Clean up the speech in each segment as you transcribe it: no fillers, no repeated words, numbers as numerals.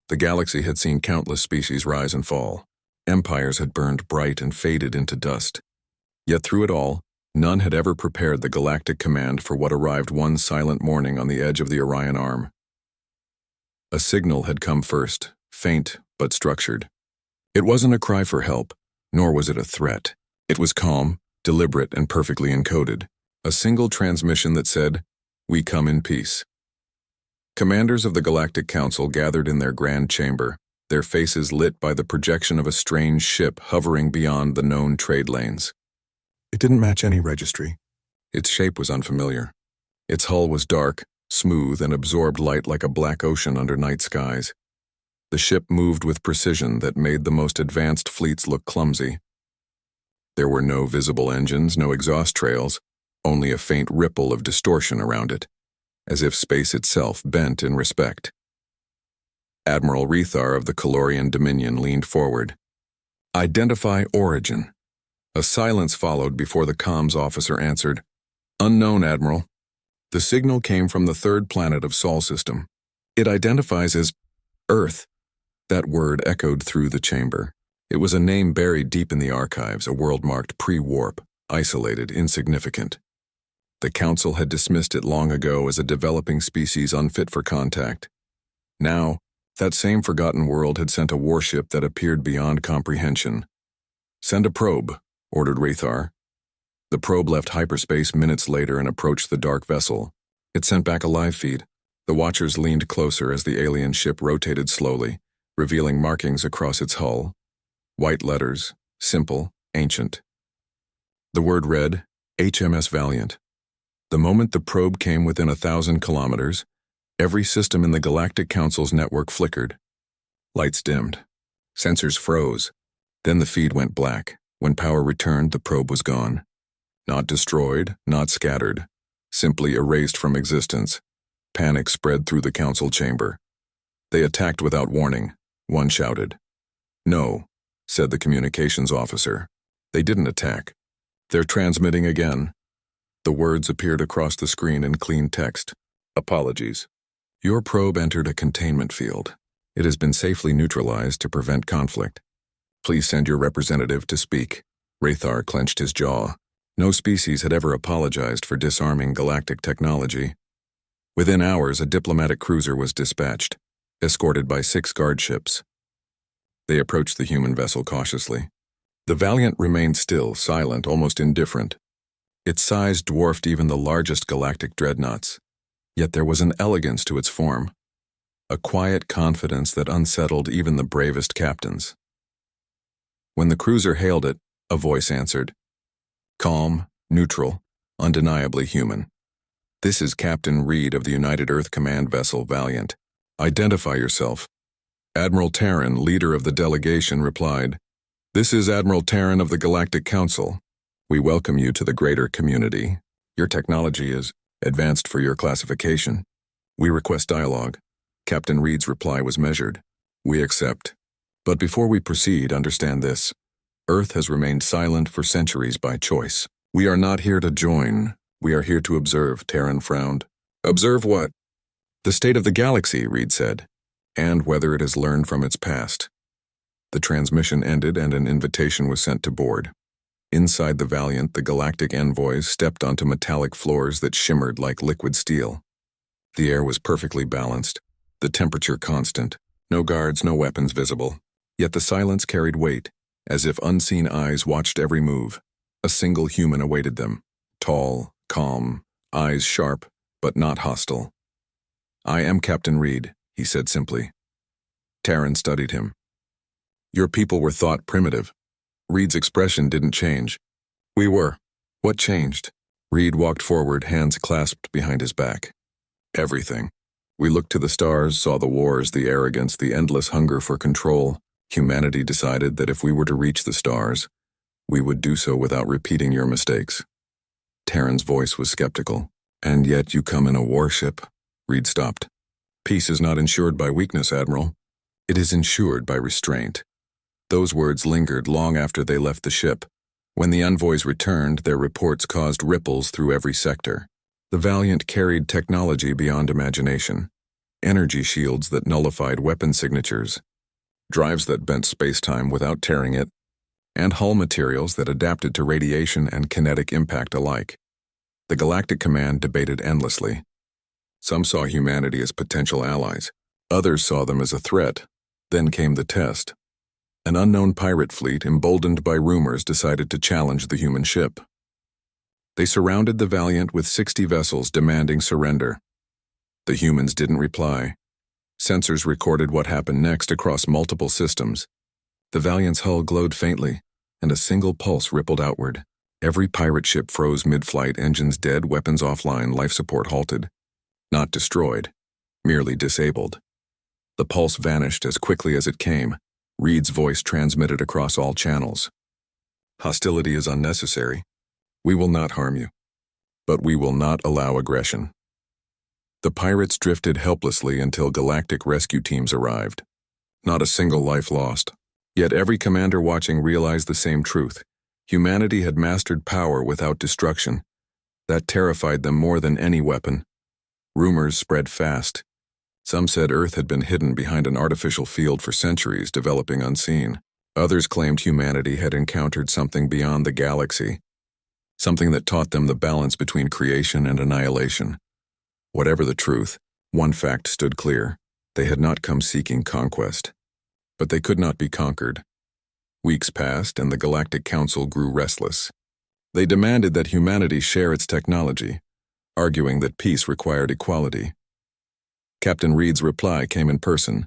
The galaxy had seen countless species rise and fall. Empires had burned bright and faded into dust. Yet through it all, none had ever prepared the Galactic Command for what arrived one silent morning on the edge of the Orion Arm. A signal had come first, faint but structured. It wasn't a cry for help, nor was it a threat. It was calm, deliberate, and perfectly encoded. A single transmission that said, "We come in peace." Commanders of the Galactic Council gathered in their grand chamber, their faces lit by the projection of a strange ship hovering beyond the known trade lanes. It didn't match any registry. Its shape was unfamiliar. Its hull was dark, smooth, and absorbed light like a black ocean under night skies. The ship moved with precision that made the most advanced fleets look clumsy. There were no visible engines, no exhaust trails, only a faint ripple of distortion around it, as if space itself bent in respect. Admiral Rethar of the Calorian Dominion leaned forward. "Identify origin." A silence followed before the comms officer answered, "Unknown, Admiral." The signal came from the third planet of Sol system. It identifies as Earth. That word echoed through the chamber. It was a name buried deep in the archives, a world marked pre-warp, isolated, insignificant. The Council had dismissed it long ago as a developing species unfit for contact. Now, that same forgotten world had sent a warship that appeared beyond comprehension. "Send a probe," ordered Rethar. The probe left hyperspace minutes later and approached the dark vessel. It sent back a live feed. The watchers leaned closer as the alien ship rotated slowly, revealing markings across its hull. White letters, simple, ancient. The word read, HMS Valiant. The moment the probe came within 1,000 kilometers, every system in the Galactic Council's network flickered. Lights dimmed. Sensors froze. Then the feed went black. When power returned, the probe was gone. Not destroyed, not scattered. Simply erased from existence. Panic spread through the Council chamber. They attacked without warning. One shouted. "No," said the communications officer. "They didn't attack. They're transmitting again." The words appeared across the screen in clean text. "Apologies. Your probe entered a containment field. It has been safely neutralized to prevent conflict. Please send your representative to speak." Rethar clenched his jaw. No species had ever apologized for disarming galactic technology. Within hours, a diplomatic cruiser was dispatched, escorted by 6 guard ships. They approached the human vessel cautiously. The Valiant remained still, silent, almost indifferent. Its size dwarfed even the largest galactic dreadnoughts. Yet there was an elegance to its form, a quiet confidence that unsettled even the bravest captains. When the cruiser hailed it, a voice answered. Calm, neutral, undeniably human. "This is Captain Reed of the United Earth Command vessel Valiant. Identify yourself." Admiral Terran, leader of the delegation, replied, "This is Admiral Terran of the Galactic Council. We welcome you to the greater community. Your technology is advanced for your classification. We request dialogue." Captain Reed's reply was measured. "We accept. But before we proceed, understand this. Earth has remained silent for centuries by choice. We are not here to join. We are here to observe," Terran frowned. "Observe what?" "The state of the galaxy," Reed said, "and whether it has learned from its past." The transmission ended and an invitation was sent to board. Inside the Valiant, the galactic envoys stepped onto metallic floors that shimmered like liquid steel. The air was perfectly balanced, the temperature constant, no guards, no weapons visible. Yet the silence carried weight, as if unseen eyes watched every move. A single human awaited them, tall, calm, eyes sharp, but not hostile. "I am Captain Reed," he said simply. Terran studied him. "Your people were thought primitive." Reed's expression didn't change. "We were. What changed?" Reed walked forward, hands clasped behind his back. "Everything. We looked to the stars, saw the wars, the arrogance, the endless hunger for control. Humanity decided that if we were to reach the stars, we would do so without repeating your mistakes." Terran's voice was skeptical. "And yet you come in a warship." Reed stopped. "Peace is not ensured by weakness, Admiral. It is ensured by restraint." Those words lingered long after they left the ship. When the envoys returned, their reports caused ripples through every sector. The Valiant carried technology beyond imagination. energy shields that nullified weapon signatures, drives that bent space-time without tearing it, and hull materials that adapted to radiation and kinetic impact alike. The Galactic Command debated endlessly. Some saw humanity as potential allies. Others saw them as a threat. Then came the test. An unknown pirate fleet, emboldened by rumors, decided to challenge the human ship. They surrounded the Valiant with 60 vessels demanding surrender. The humans didn't reply. Sensors recorded what happened next across multiple systems. The Valiant's hull glowed faintly, and a single pulse rippled outward. Every pirate ship froze mid-flight, engines dead, weapons offline, life support halted. Not destroyed, merely disabled. The pulse vanished as quickly as it came. Reed's voice transmitted across all channels. Hostility is unnecessary. We will not harm you. But we will not allow aggression. The pirates drifted helplessly until galactic rescue teams arrived. Not a single life lost. Yet every commander watching realized the same truth. Humanity had mastered power without destruction. That terrified them more than any weapon. Rumors spread fast. Some said Earth had been hidden behind an artificial field for centuries, developing unseen. Others claimed humanity had encountered something beyond the galaxy, something that taught them the balance between creation and annihilation. Whatever the truth, one fact stood clear. They had not come seeking conquest. But they could not be conquered. Weeks passed, and the Galactic Council grew restless. They demanded that humanity share its technology, arguing that peace required equality. Captain Reed's reply came in person.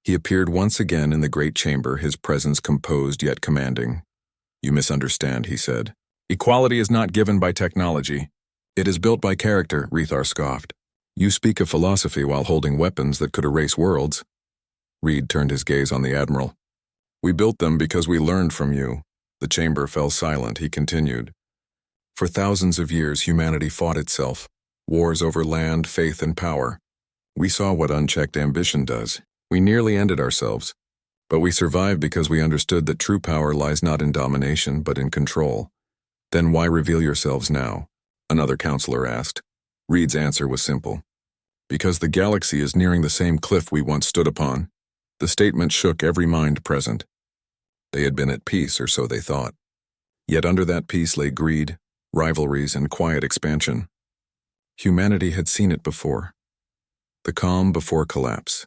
He appeared once again in the great chamber, his presence composed yet commanding. "You misunderstand," he said. "Equality is not given by technology. It is built by character," Rethar scoffed. "You speak of philosophy while holding weapons that could erase worlds." Reed turned his gaze on the Admiral. "We built them because we learned from you." The chamber fell silent. He continued. "For thousands of years, humanity fought itself. Wars over land, faith, and power. We saw what unchecked ambition does. We nearly ended ourselves. But we survived because we understood that true power lies not in domination, but in control. Then why reveal yourselves now?" Another counselor asked. Reed's answer was simple. "Because the galaxy is nearing the same cliff we once stood upon." The statement shook every mind present. They had been at peace, or so they thought. Yet under that peace lay greed, rivalries, and quiet expansion. Humanity had seen it before. The calm before collapse.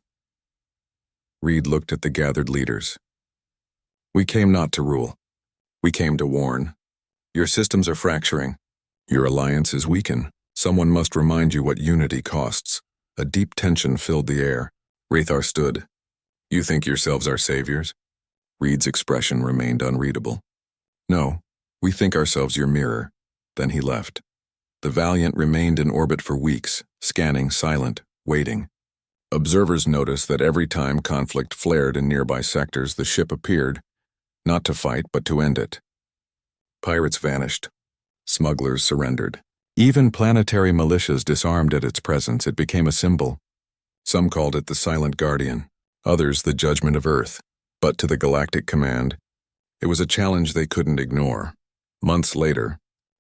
Reed looked at the gathered leaders. "We came not to rule. We came to warn. Your systems are fracturing. Your alliances weaken. Someone must remind you what unity costs." A deep tension filled the air. Rethar stood. "You think yourselves our saviors?" Reed's expression remained unreadable. "No, we think ourselves your mirror." Then he left. The Valiant remained in orbit for weeks, scanning, silent, waiting. Observers noticed that every time conflict flared in nearby sectors, the ship appeared, not to fight but to end it. Pirates vanished. Smugglers surrendered. Even planetary militias disarmed at its presence. It became a symbol. Some called it the Silent Guardian, others the judgment of Earth. But to the Galactic Command, it was a challenge they couldn't ignore. Months later,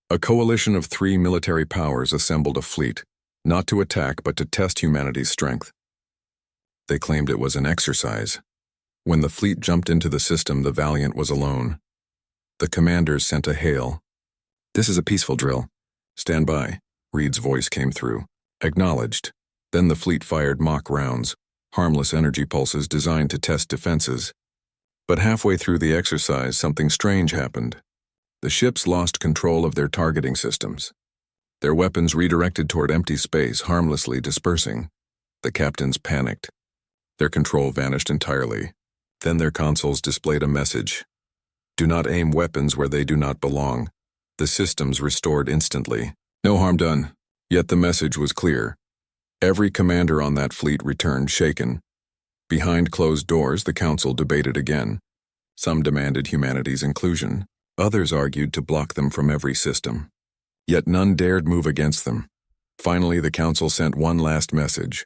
a coalition of 3 military powers assembled a fleet, not to attack but to test humanity's strength. They claimed it was an exercise. When the fleet jumped into the system, the Valiant was alone. The commanders sent a hail. "This is a peaceful drill. Stand by." Reed's voice came through. "Acknowledged." Then the fleet fired mock rounds, harmless energy pulses designed to test defenses. But halfway through the exercise, something strange happened. The ships lost control of their targeting systems. Their weapons redirected toward empty space, harmlessly dispersing. The captains panicked. Their control vanished entirely. Then their consoles displayed a message. "Do not aim weapons where they do not belong." The systems restored instantly. No harm done. Yet the message was clear. Every commander on that fleet returned shaken. Behind closed doors, the council debated again. Some demanded humanity's inclusion. Others argued to block them from every system. Yet none dared move against them. Finally, the council sent one last message.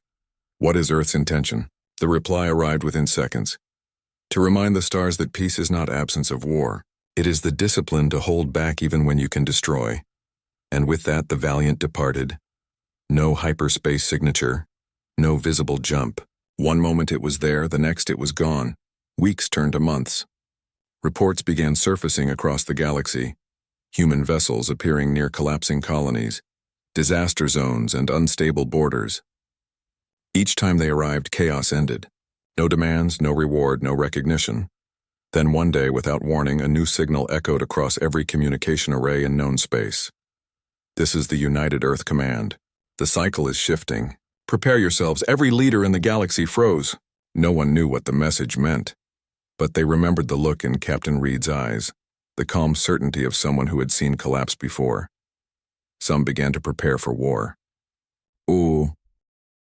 "What is Earth's intention?" The reply arrived within seconds. "To remind the stars that peace is not absence of war. It is the discipline to hold back even when you can destroy." And with that, the Valiant departed. No hyperspace signature, No visible jump. One moment it was there, the next it was gone. Weeks turned to months. Reports began surfacing across the galaxy. Human vessels appearing near collapsing colonies, disaster zones, and unstable borders. Each time they arrived, chaos ended. No demands, no reward, no recognition. Then one day, without warning, a new signal echoed across every communication array in known space. This is the United Earth Command. The cycle is shifting. Prepare yourselves. Every leader in the galaxy froze. No one knew what the message meant. But they remembered the look in Captain Reed's eyes, the calm certainty of someone who had seen collapse before. Some began to prepare for war. Ooh,